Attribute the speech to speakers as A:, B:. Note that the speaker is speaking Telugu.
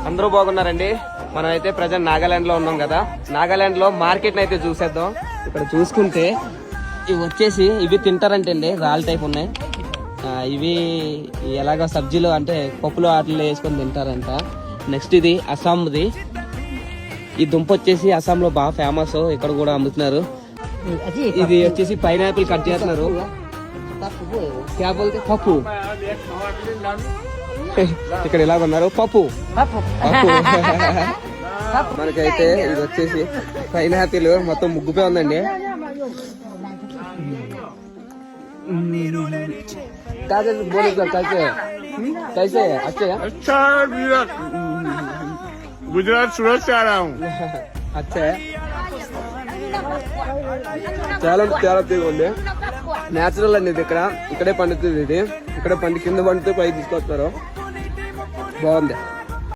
A: అందరూ బాగున్నారండి. మనం అయితే ప్రజెంట్ నాగాలాండ్ లో ఉన్నాం కదా. నాగాలాండ్ లో మార్కెట్ అయితే చూసేద్దాం. ఇక్కడ చూసుకుంటే ఇవి వచ్చేసి ఇవి తింటారంటండి, రాల్ టైప్ ఉన్నాయి. ఇవి ఎలాగో సబ్జీలు అంటే పప్పులు వాటిలో వేసుకొని తింటారంట. నెక్స్ట్ ఇది అస్సాంది. ఈ దుంప వచ్చేసి అస్సాంలో బాగా ఫేమస్, ఇక్కడ కూడా అమ్ముతున్నారు. ఇది వచ్చేసి పైనాపిల్ కట్ చేస్తున్నారు. పప్పు ఇక్కడ ఇలా ఉన్నారు, పప్పు మనకైతే ఇది వచ్చేసి పైనాపిల్ మొత్తం ముగ్గుపై ఉందండి. कैसे अच्छे
B: अच्छा गुजरात सूरत से आ रहा हूँ.
A: अच्छा है. చాలా చాలా ఉంది. నేచురల్ అండి ఇది. ఇక్కడే పండుతుంది. ఇది ఇక్కడే పండి కింద పండితే పై తీసుకొస్తారు. బాగుంది.